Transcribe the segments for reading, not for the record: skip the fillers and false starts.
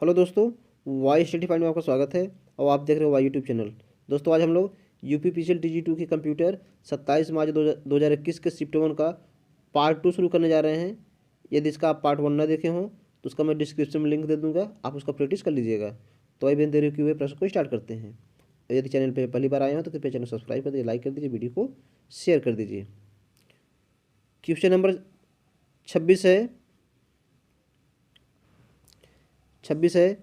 Hello दोस्तों, Y study find में आपका स्वागत है और आप देख रहे हो वाई यूट्यूब चैनल। दोस्तों आज हम लोग यूपीपीसीएल टीजी 2 की कंप्यूटर 27 मार्च 2021 के शिफ्ट 1 का पार्ट 2 शुरू करने जा रहे हैं। यदि इसका आप पार्ट 1 ना देखे हों तो उसका मैं डिस्क्रिप्शन में लिंक दे दूँगा, आप उसका प्रैक्टिस कर लीजिएगा। तो अभी देरी किए हुए प्रश्न को स्टार्ट करते हैं। यदि चैनल पर पहली बार आए हो तो कृपया चैनल सब्सक्राइब कर दीजिए, लाइक कर दीजिए, वीडियो को शेयर कर दीजिए। क्वेश्चन नंबर 26 है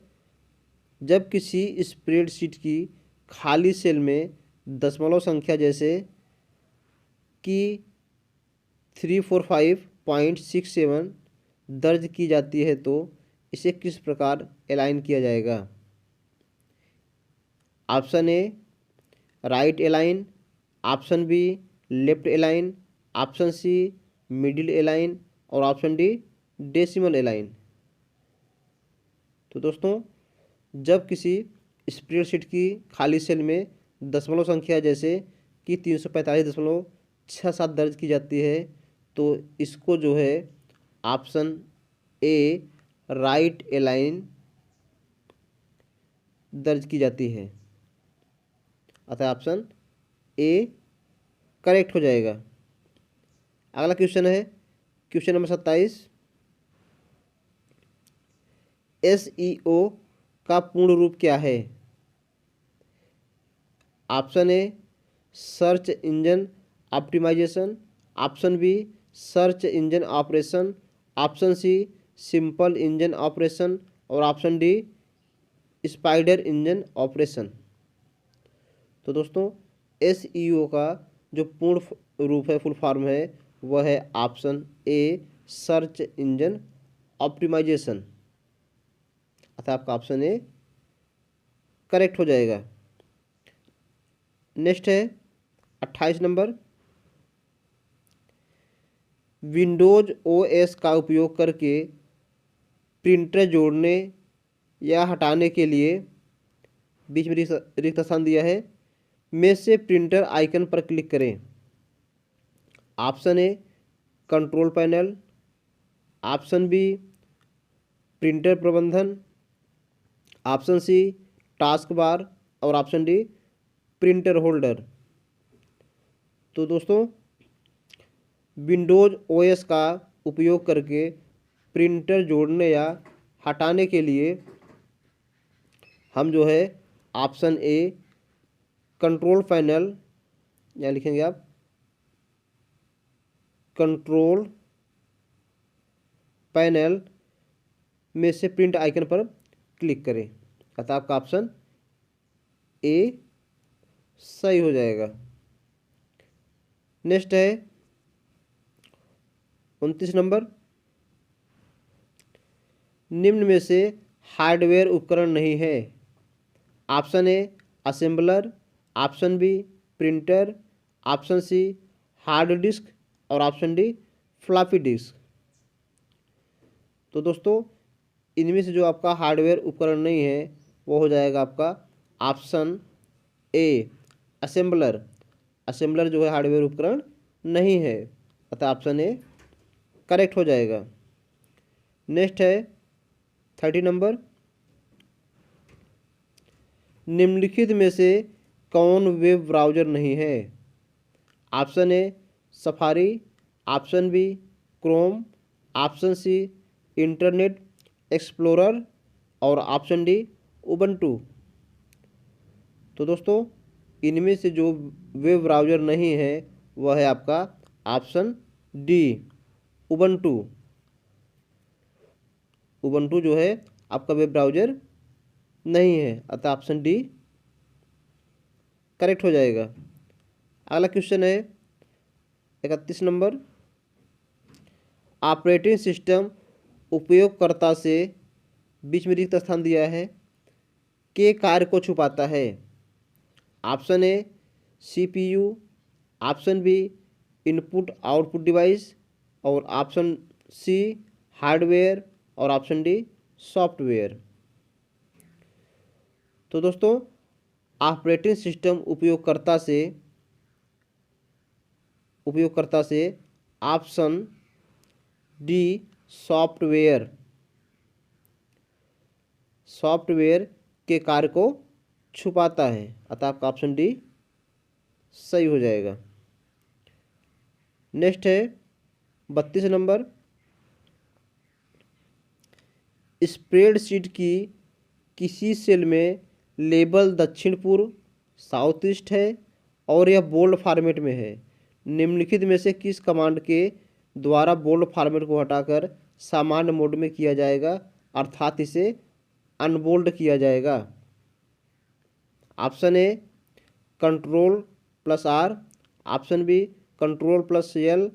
जब किसी स्प्रेडशीट की खाली सेल में दशमलव संख्या जैसे कि 345.67 दर्ज की जाती है तो इसे किस प्रकार एलाइन किया जाएगा। Option A right align, option B left align, option C middle align और ऑप्शन डी डेसिमल एलाइन। तो दोस्तों जब किसी स्प्रेडशीट की खाली सेल में दशमलव संख्या जैसे कि 345.67 दर्ज की जाती है तो इसको जो है ऑप्शन ए राइट एलाइन दर्ज की जाती है, अतः ऑप्शन ए करेक्ट हो जाएगा। अगला क्वेश्चन है क्वेश्चन नंबर 27। SEO का पूर्ण रूप क्या है। Option A search engine optimisation, option B search engine operation, option C simple engine operation और option D spider engine operation. तो दोस्तों SEO का जो पूर्ण रूप है, फुल फॉर्म है, वह है option A search engine optimisation, अतः आपका ऑप्शन ए करेक्ट हो जाएगा। नेक्स्ट है 28 नंबर। विंडोज OS का उपयोग करके प्रिंटर जोड़ने या हटाने के लिए बीच में रिक्त स्थान दिया है, में से प्रिंटर आइकन पर क्लिक करें। Option A control panel, option B printer प्रबंधन, ऑप्शन सी टास्क बार और ऑप्शन डी प्रिंटर होल्डर। तो दोस्तों विंडोज OS का उपयोग करके प्रिंटर जोड़ने या हटाने के लिए हम जो है ऑप्शन ए कंट्रोल पैनल, या लिखेंगे आप कंट्रोल पैनल में से प्रिंट आइकन पर क्लिक करें, अतः आपका ऑप्शन ए सही हो जाएगा। नेक्स्ट है 29 नंबर। निम्न में से हार्डवेयर उपकरण नहीं है। Option A assembler, option B printer, option C hard disk और ऑप्शन डी फ्लॉपी डिस्क। तो दोस्तों इनमें से जो आपका हार्डवेयर उपकरण नहीं है वो हो जाएगा आपका ऑप्शन ए असेंबलर। असेंबलर जो है हार्डवेयर उपकरण नहीं है, अतः ऑप्शन ए करेक्ट हो जाएगा। नेक्स्ट है 30 नंबर। निम्नलिखित में से कौन वेब ब्राउज़र नहीं है। Option A Safari, option B Chrome, option C Internet Explorer और ऑप्शन डी उबंटू। तो दोस्तों इनमें से जो वेब ब्राउज़र नहीं है वह है आपका ऑप्शन डी उबंटू। उबंटू जो है आपका वेब ब्राउज़र नहीं है, अतः ऑप्शन डी करेक्ट हो जाएगा। अगला क्वेश्चन है 31 नंबर। ऑपरेटिंग सिस्टम उपयोगकर्ता से बीच में रिक्त स्थान दिया है के कार्य को छुपाता है। Option A CPU, option B input output device और ऑप्शन सी हार्डवेयर और ऑप्शन डी सॉफ्टवेयर। तो दोस्तों ऑपरेटिंग सिस्टम उपयोगकर्ता से ऑप्शन डी सॉफ्टवेयर। सॉफ्टवेयर के कार्य को छुपाता है, अतः आपका ऑप्शन डी सही हो जाएगा। नेक्स्ट है 32 नंबर, स्प्रेडशीट की किसी सेल में लेबल दक्षिण पूर्व साउथ ईस्ट है और यह बोल्ड फॉर्मेट में है। निम्नलिखित में से किस कमांड के द्वारा बोल्ड फॉर्मेट को हटाकर सामान्य मोड में किया जाएगा, अर्थात इसे अनबोल्ड किया जाएगा? Option A control, option B control,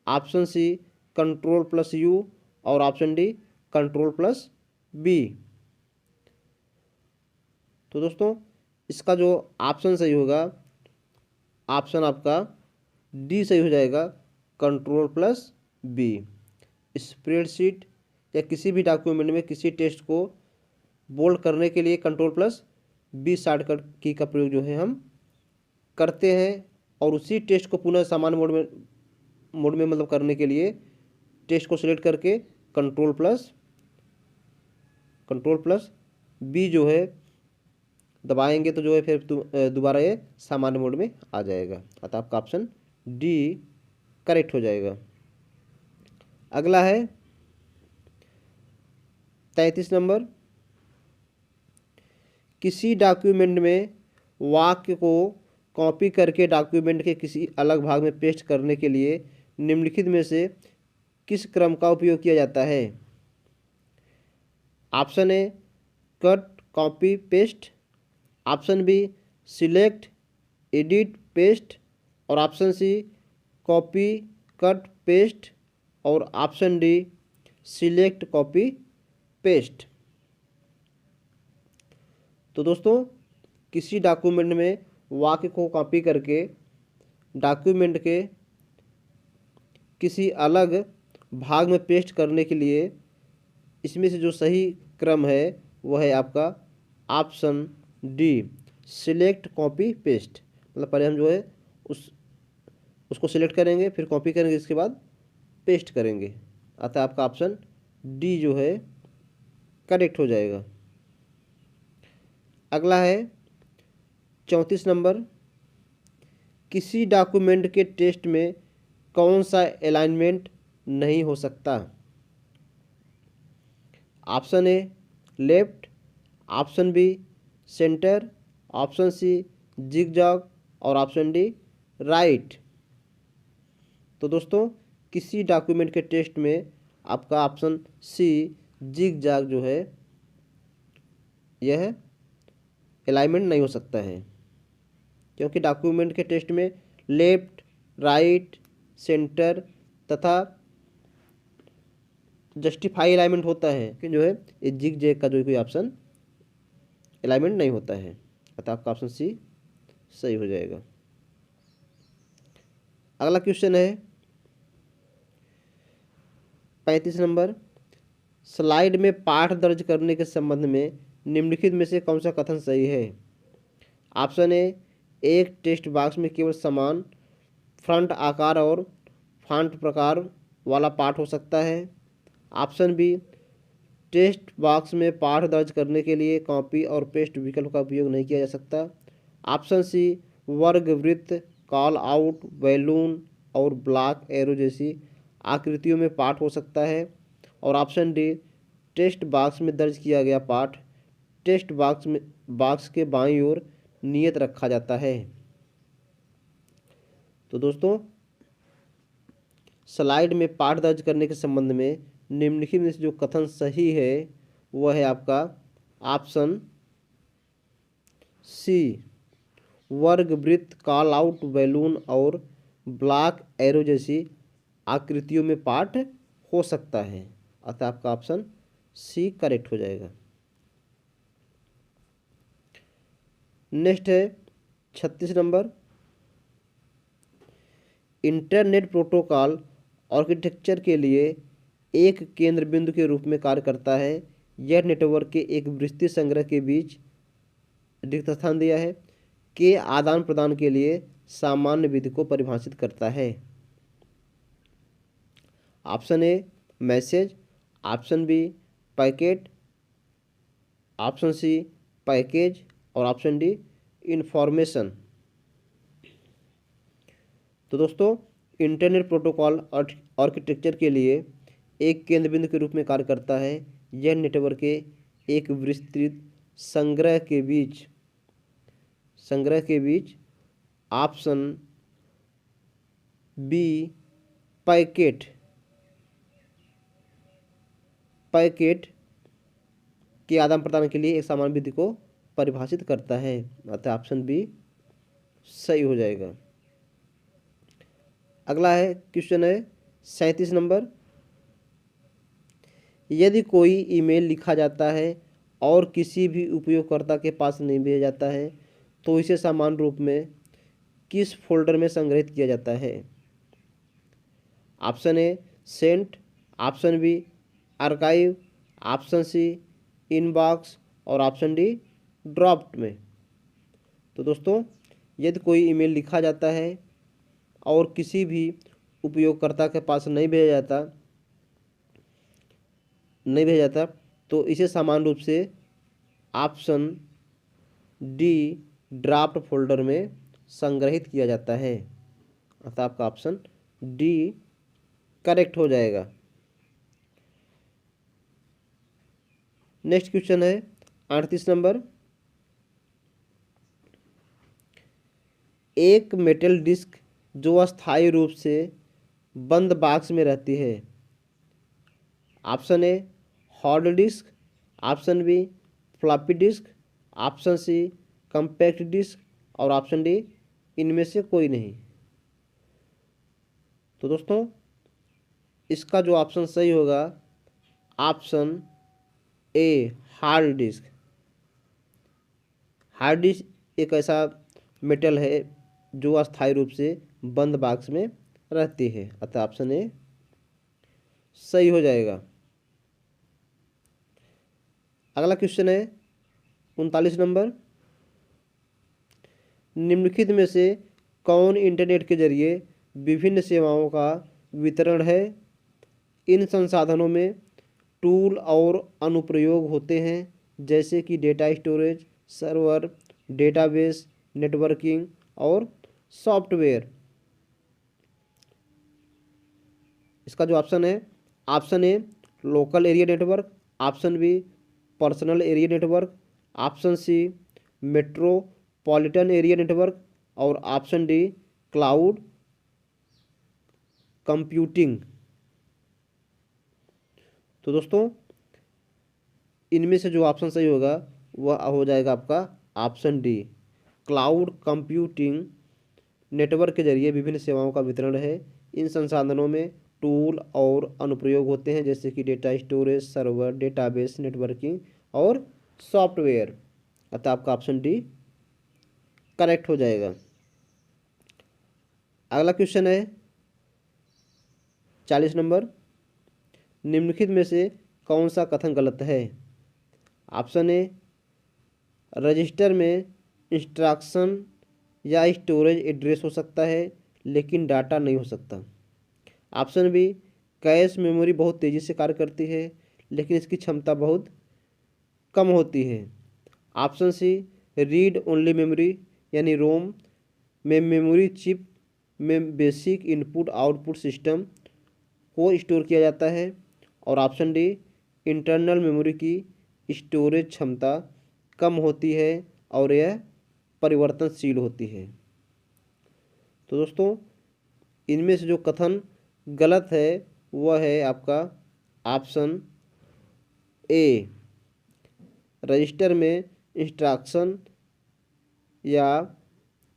option C control और ऑप्शन डी कंट्रोल+B। तो दोस्तों इसका जो ऑप्शन सही होगा, ऑप्शन आपका डी सही हो जाएगा, कंट्रोल+B। स्प्रेडशीट या किसी भी डॉक्यूमेंट में किसी टेक्स्ट को बोल्ड करने के लिए कंट्रोल+B शॉर्टकट की का प्रयोग जो है हम करते हैं, और उसी टेक्स्ट को पुनः सामान्य मोड में मतलब करने के लिए टेक्स्ट को सिलेक्ट करके कंट्रोल+B जो है दबाएंगे तो जो है फिर दोबारा ये सामान्य मोड में आ जाएगा, अतः आपका ऑप्शन डी करेक्ट हो जाएगा। अगला है 33 नंबर, किसी डॉक्यूमेंट में वाक्य को कॉपी करके डॉक्यूमेंट के किसी अलग भाग में पेस्ट करने के लिए निम्नलिखित में से किस क्रम का उपयोग किया जाता है? Option A cut copy paste, option B select edit paste और option C copy cut paste और option D select copy paste. तो दोस्तों किसी डॉक्यूमेंट में वाक्य को कॉपी करके डॉक्यूमेंट के किसी अलग भाग में पेस्ट करने के लिए इसमें से जो सही क्रम है वह है आपका option D select copy paste. मतलब पहले हम जो है उसको सिलेक्ट करेंगे, फिर कॉपी करेंगे, इसके बाद पेस्ट करेंगे, अतः आपका ऑप्शन डी जो है करेक्ट हो जाएगा। अगला है 34 नंबर, किसी डॉक्यूमेंट के टेक्स्ट में कौन सा अलाइनमेंट नहीं हो सकता? Option A left, option B centre, option C zigzag और ऑप्शन डी राइट। तो दोस्तों किसी डॉक्यूमेंट के टेक्स्ट में आपका ऑप्शन सी जिगजैग जो है यह अलाइनमेंट नहीं हो सकता है, क्योंकि डॉक्यूमेंट के टेक्स्ट में लेफ्ट, राइट, सेंटर तथा जस्टिफाई अलाइनमेंट होता है, लेकिन जो है ये जिगजैग का जो कोई ऑप्शन अलाइनमेंट नहीं होता है, अतः आपका ऑप्शन सी सही हो जाएगा। अगला क्वेश्चन है 35 नंबर, स्लाइड में पाठ दर्ज करने के संबंध में निम्नलिखित में से कौन सा कथन सही है? ऑप्शन ए एक टेक्स्ट बॉक्स में केवल समान फ्रंट आकार और फॉन्ट प्रकार वाला पाठ हो सकता है। ऑप्शन बी टेक्स्ट बॉक्स में पाठ दर्ज करने के लिए कॉपी और पेस्ट विकल्प का उपयोग नहीं किया जा सकता। ऑप्शन सी वर्ग, वृत्त, कॉल आउट, बैलून और ब्लॉक एरो जैसी आकृतियों में पाठ हो सकता है। और ऑप्शन डी टेक्स्ट बॉक्स में दर्ज किया गया पाठ टेक्स्ट बॉक्स के बाईं ओर नियत रखा जाता है। तो दोस्तों स्लाइड में पाठ दर्ज करने के संबंध में निम्नलिखित में से जो कथन सही है वह है आपका ऑप्शन सी वर्ग, वृत्त, कॉल आउट, बैलून और ब्लॉक एरो जैसी आकृतियों में पाठ हो सकता है, अतः आपका ऑप्शन सी करेक्ट हो जाएगा। नेक्स्ट है 36 नंबर, इंटरनेट प्रोटोकॉल आर्किटेक्चर के लिए एक केंद्र बिंदु के रूप में कार्य करता है। यह नेटवर्क के एक विस्तृत संग्रह के बीच रिक्त स्थान दिया है के आदान प्रदान के लिए सामान्य विधि को परिभाषित करता है। Option A message, option B packet, option C package और ऑप्शन डी इंफॉर्मेशन। तो दोस्तों इंटरनेट प्रोटोकॉल आर्किटेक्चर के लिए एक केंद्र बिंदु के रूप में कार्य करता है। यह नेटवर्क के एक विस्तृत संग्रह के बीच ऑप्शन बी पैकेट के आदान प्रदान के लिए एक समान विधि को परिभाषित करता है। अतः ऑप्शन बी सही हो जाएगा। अगला है क्वेश्चन है 37 नंबर। यदि कोई ईमेल लिखा जाता है और किसी भी उपयोगकर्ता के पास नहीं भेजा जाता है तो इसे समान रूप में किस फोल्डर में संग्रहित किया जाता है? Option A sent, option B archive, option C inbox और ऑप्शन डी ड्रॉप्ड में। तो दोस्तों यदि कोई ईमेल लिखा जाता है और किसी भी उपयोगकर्ता के पास नहीं भेजा जाता तो इसे समान रूप से ऑप्शन डी ड्राफ्ट फोल्डर में संग्रहित किया जाता है। अतः आपका ऑप्शन डी करेक्ट हो जाएगा। नेक्स्ट क्वेश्चन है 38 नंबर। एक मेटल डिस्क जो अस्थायी रूप से बंद बॉक्स में रहती है। Option A hard disk, option B floppy disk, option C compact disk और ऑप्शन डी इनमें से कोई नहीं। तो दोस्तों इसका जो ऑप्शन सही होगा option A hard disc. Hard disk एक ऐसा मेटल है जो अस्थायी रूप से बंद बॉक्स में रहती है। अतः ऑप्शन ए सही हो जाएगा। अगला क्वेश्चन है 39 नंबर। निम्नलिखित में से कौन इंटरनेट के जरिए विभिन्न सेवाओं का वितरण है? इन संसाधनों में टूल और अनुप्रयोग होते हैं जैसे कि data storage, server, database, networking और सॉफ्टवेयर। इसका जो ऑप्शन है option A local area network, option B personal area network, option C metropolitan area network और ऑप्शन डी क्लाउड कंप्यूटिंग। तो दोस्तों इनमें से जो ऑप्शन सही होगा वह हो जाएगा आपका option D cloud computing network के जरिए विभिन्न सेवाओं का वितरण है। इन संसाधनों में टूल और अनुप्रयोग होते हैं जैसे कि data storage, server, database, networking और सॉफ्टवेयर। अतः आपका ऑप्शन डी करेक्ट हो जाएगा। अगला क्वेश्चन है 40 नंबर। निम्नलिखित में से कौन सा कथन गलत है? ऑप्शन ए रजिस्टर में इंस्ट्रक्शन या स्टोरेज एड्रेस हो सकता है लेकिन डाटा नहीं हो सकता। ऑप्शन बी कैश मेमोरी बहुत तेज़ी से कार्य करती है लेकिन इसकी क्षमता बहुत कम होती है। Option C read only memory यानी रोम में मेमोरी चिप में बेसिक इनपुट आउटपुट सिस्टम को स्टोर किया जाता है। और ऑप्शन डी इंटरनल मेमोरी की स्टोरेज क्षमता कम होती है और यह परिवर्तनशील होती है। तो दोस्तों इनमें से जो कथन गलत है वह है आपका ऑप्शन ए रजिस्टर में इंस्ट्रक्शन या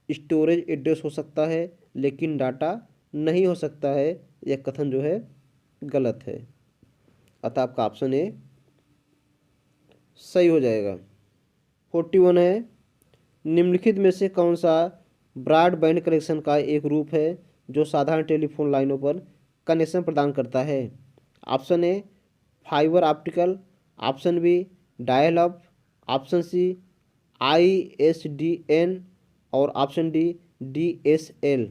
स्टोरेज एड्रेस हो सकता है लेकिन डाटा नहीं हो सकता है। यह कथन जो है गलत है। अतः आपका ऑप्शन ए सही हो जाएगा। 41 है निम्नलिखित में से कौन सा ब्रॉडबैंड कनेक्शन का एक रूप है जो साधारण टेलीफोन लाइनों पर कनेक्शन प्रदान करता है? Option A fibre optical, option B dial up, option C ISDN और ऑप्शन डी DSL।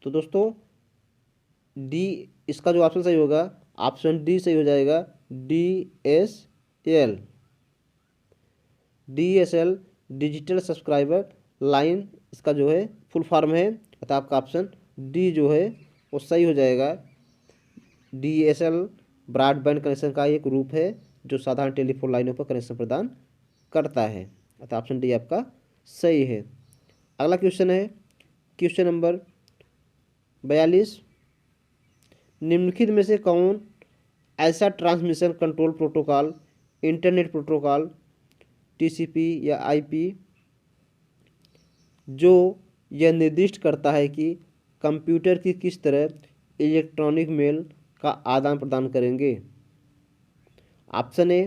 तो दोस्तों डी इसका जो ऑप्शन सही होगा ऑप्शन डी सही हो जाएगा DSL। L, DSL digital subscriber line, इसका जो है फुल फॉर्म है, अतः आपका ऑप्शन डी जो है वो सही हो जाएगा। DSL ब्रॉडबैंड कनेक्शन का एक रूप है जो साधारण टेलीफोन लाइनों पर कनेक्शन प्रदान करता है, अतः ऑप्शन डी आपका सही है। अगला क्वेश्चन है क्वेश्चन नंबर 42। निम्नलिखित में से कौन ऐसा transmission control protocol, internet protocol, TCP या IP जो यह निर्दिष्ट करता है कि कंप्यूटर की किस तरह इलेक्ट्रॉनिक मेल का आदान प्रदान करेंगे। Option A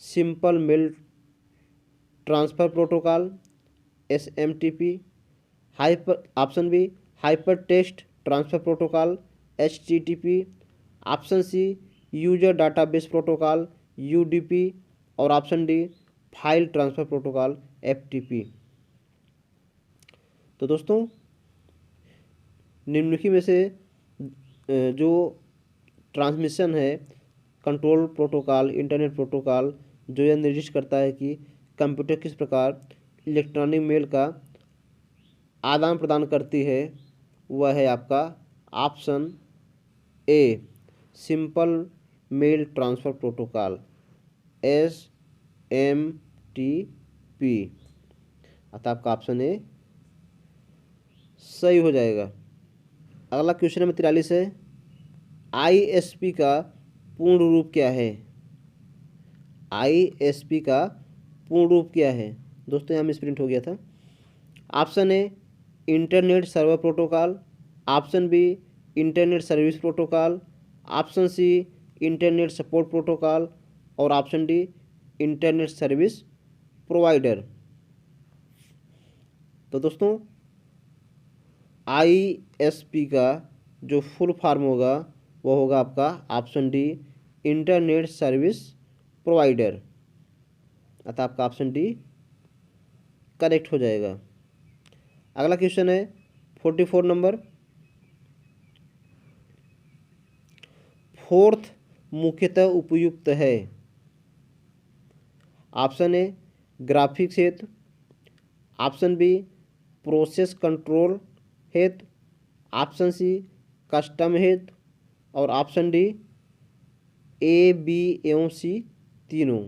simple mail transfer protocol SMTP, hyper option B hyper text transfer protocol HTTP, option C user database protocol UDP और option D file transfer protocol FTP। तो दोस्तों निम्नलिखित में से जो ट्रांसमिशन है कंट्रोल प्रोटोकॉल, इंटरनेट प्रोटोकॉल जो यह निर्दिष्ट करता है कि कंप्यूटर किस प्रकार इलेक्ट्रॉनिक मेल का आदान प्रदान करती है, वह है आपका option A simple mail transfer protocol SMTP, अतः आपका ऑप्शन ए सही हो जाएगा। अगला क्वेश्चन नंबर 43 है ISP का पूर्ण रूप क्या है। ISP का पूर्ण रूप क्या है दोस्तों, यहाँ मिस प्रिंट हो गया था। Option A internet server protocol, option B internet service protocol, option C internet support protocol और option D internet service provider. तो दोस्तों ISP का जो फुल फॉर्म होगा वो होगा आपका option D internet service provider, अतः आपका ऑप्शन डी करेक्ट हो जाएगा। अगला क्वेश्चन है 44 नंबर। फोर्थ मुख्यतः उपयुक्त है। ऑप्शन ए ग्राफिक्स हेतु, ऑप्शन बी प्रोसेस कंट्रोल हेतु, ऑप्शन सी कस्टम हेतु और ऑप्शन डी A, B एवं C तीनों।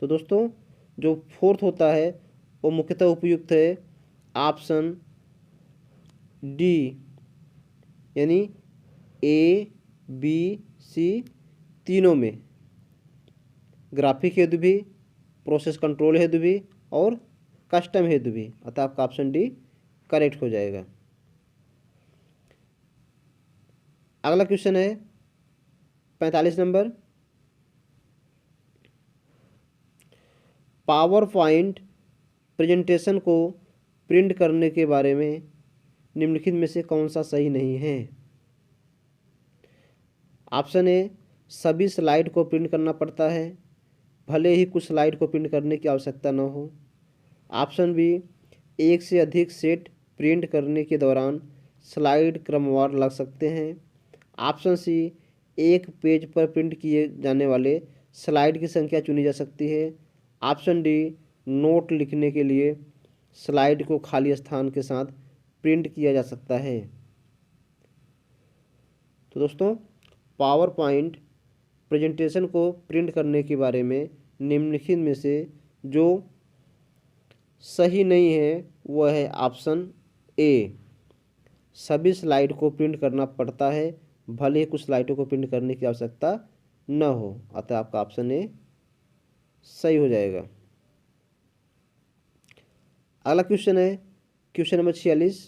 तो दोस्तों जो फोर्थ होता है वो मुख्यतः उपयुक्त है ऑप्शन डी, यानी A, B, C तीनों में, ग्राफिक हेतु भी, प्रोसेस कंट्रोल हेतु भी और कस्टम हेतु भी, अतः आपका ऑप्शन डी करेक्ट हो जाएगा। अगला क्वेश्चन है 45 नंबर। पावर पॉइंट प्रेजेंटेशन को प्रिंट करने के बारे में निम्नलिखित में से कौन सा सही नहीं है। ऑप्शन ए सभी स्लाइड को प्रिंट करना पड़ता है, भले ही कुछ स्लाइड को प्रिंट करने की आवश्यकता न हो। ऑप्शन बी एक से अधिक सेट प्रिंट करने के दौरान स्लाइड क्रमवार लग सकते हैं। ऑप्शन सी एक पेज पर प्रिंट किए जाने वाले स्लाइड की संख्या चुनी जा सकती है। ऑप्शन डी नोट लिखने के लिए स्लाइड को खाली स्थान के साथ प्रिंट किया जा सकता है। तो दोस्तों पावर पॉइंट प्रेजेंटेशन को प्रिंट करने के बारे में निम्नलिखित में से जो सही नहीं है वह है ऑप्शन ए सभी स्लाइड को प्रिंट करना पड़ता है, भले ही कुछ स्लाइडों को प्रिंट करने की आवश्यकता न हो, अतः आपका ऑप्शन ए सही हो जाएगा। अगला क्वेश्चन है क्वेश्चन नंबर 46।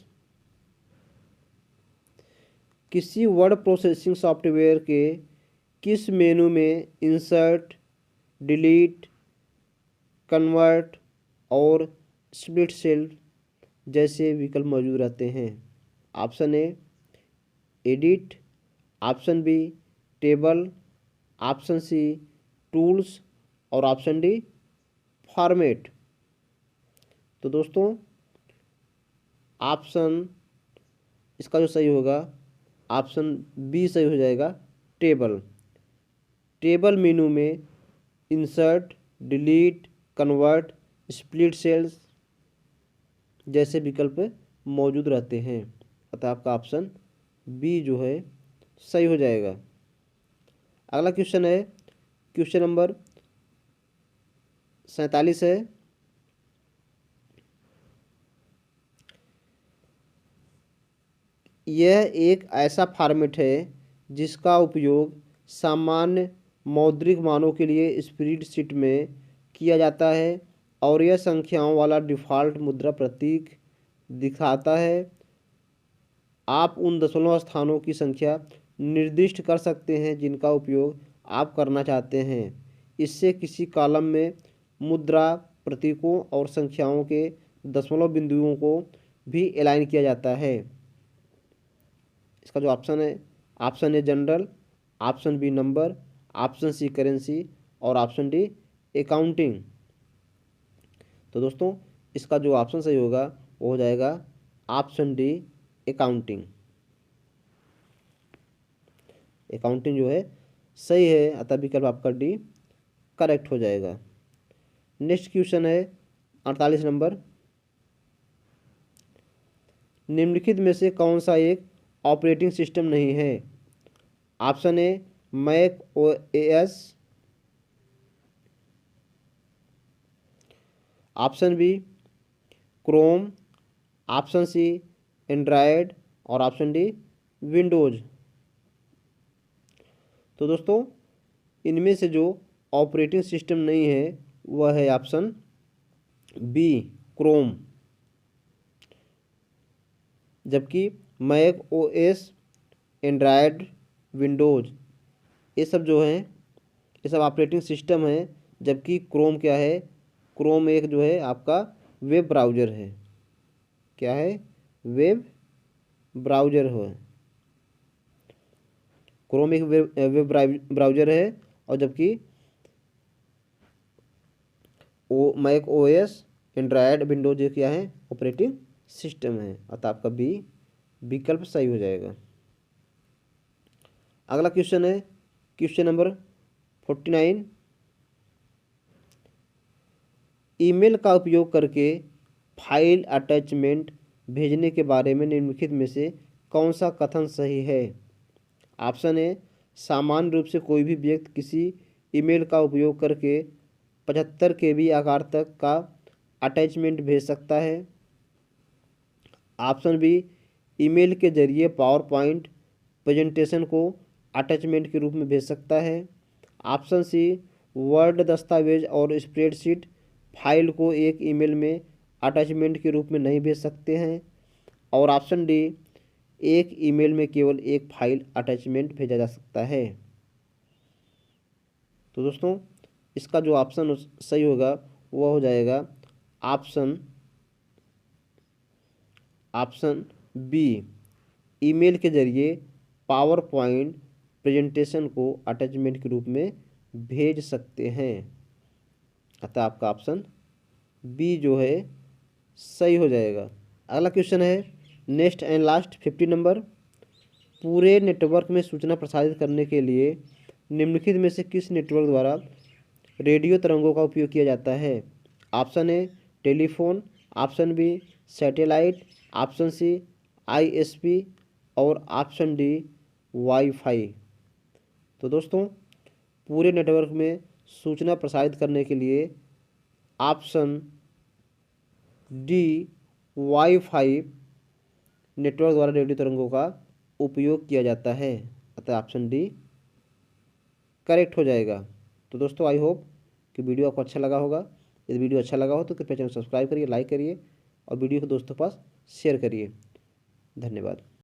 किसी वर्ड प्रोसेसिंग सॉफ्टवेयर के किस मेनू में इंसर्ट, डिलीट, कन्वर्ट और स्प्लिट सेल जैसे विकल्प मौजूद रहते हैं। Option A edit, option B table, option C tools और ऑप्शन डी फॉर्मेट। तो दोस्तों ऑप्शन इसका जो सही होगा ऑप्शन बी सही हो जाएगा टेबल। टेबल मेनू में insert, delete, convert, split cells जैसे विकल्प मौजूद रहते हैं। अतः आपका ऑप्शन बी जो है सही हो जाएगा। अगला क्वेश्चन है क्वेश्चन नंबर 47 है। यह एक ऐसा फॉर्मेट है जिसका उपयोग सामान्य मौद्रिक मानों के लिए स्प्रेडशीट में किया जाता है और यह संख्याओं वाला डिफ़ॉल्ट मुद्रा प्रतीक दिखाता है। आप उन दशमलव स्थानों की संख्या निर्दिष्ट कर सकते हैं जिनका उपयोग आप करना चाहते हैं। इससे किसी कॉलम में मुद्रा प्रतीकों और संख्याओं के दशमलव बिंदुओं को भी अलाइन किया जाता है। इसका जो option A general, option B number, option C currency और ऑप्शन डी अकाउंटिंग। तो दोस्तों इसका जो ऑप्शन सही होगा वो हो जाएगा ऑप्शन डी अकाउंटिंग। अकाउंटिंग जो है सही है, अतः विकल्प आपका डी करेक्ट हो जाएगा। नेक्स्ट क्वेश्चन है 48 नंबर। निम्नलिखित में से कौन सा एक ऑपरेटिंग सिस्टम नहीं है? Option A Mac OS, option B Chrome, option C Android और ऑप्शन डी विंडोज। तो दोस्तों इनमें से जो ऑपरेटिंग सिस्टम नहीं है वह है ऑप्शन बी क्रोम, जबकि मैक ओएस, एंड्रॉयड, विंडोज ये सब जो हैं ये सब ऑपरेटिंग सिस्टम हैं, जबकि क्रोम क्या है? क्रोम एक जो है आपका वेब ब्राउज़र है। क्या है? वेब ब्राउज़र है। क्रोम एक वेब ब्राउज़र है और जबकि मैक ओएस, एंड्रॉयड, विंडोज ये क्या है? ऑपरेटिंग सिस्टम है। अतः आपका बी विकल्प सही हो जाएगा। अगला क्वेश्चन है क्वेश्चन नंबर 49। ईमेल का उपयोग करके फाइल अटैचमेंट भेजने के बारे में निम्नलिखित में से कौन सा कथन सही है? ऑप्शन ए सामान्य रूप से कोई भी व्यक्ति किसी ईमेल का उपयोग करके 75 KB आकार तक का अटैचमेंट भेज सकता है। ऑप्शन बी ईमेल के जरिए पावर पॉइंट प्रेजेंटेशन को अटैचमेंट के रूप में भेज सकता है। ऑप्शन सी वर्ड दस्तावेज और स्प्रेडशीट फाइल को एक ईमेल में अटैचमेंट के रूप में नहीं भेज सकते हैं। और ऑप्शन डी एक ईमेल में केवल एक फाइल अटैचमेंट भेजा जा सकता है। तो दोस्तों इसका जो ऑप्शन सही होगा वह हो जाएगा ऑप्शन बी ईमेल के जरिए पावर पॉइंट प्रेजेंटेशन को अटैचमेंट के रूप में भेज सकते हैं। अतः आपका ऑप्शन बी जो है सही हो जाएगा। अगला क्वेश्चन है नेक्स्ट एंड लास्ट 50 नंबर। पूरे नेटवर्क में सूचना प्रसारित करने के लिए निम्नलिखित में से किस नेटवर्क द्वारा रेडियो तरंगों का उपयोग किया जाता है? Option A telephone, option B satellite, option C ISP और ऑप्शन डी वाईफाई। तो दोस्तों पूरे नेटवर्क में सूचना प्रसारित करने के लिए ऑप्शन डी वाईफाई नेटवर्क द्वारा रेडियो तरंगों का उपयोग किया जाता है। अतः ऑप्शन डी करेक्ट हो जाएगा। तो दोस्तों आई होप कि वीडियो आपको अच्छा लगा होगा। यदि वीडियो अच्छा लगा हो तो कृपया चैनल सब्सक्राइब करिए, लाइक करिए और वीडियो को दोस्तों के पास शेयर करिए। धन्यवाद।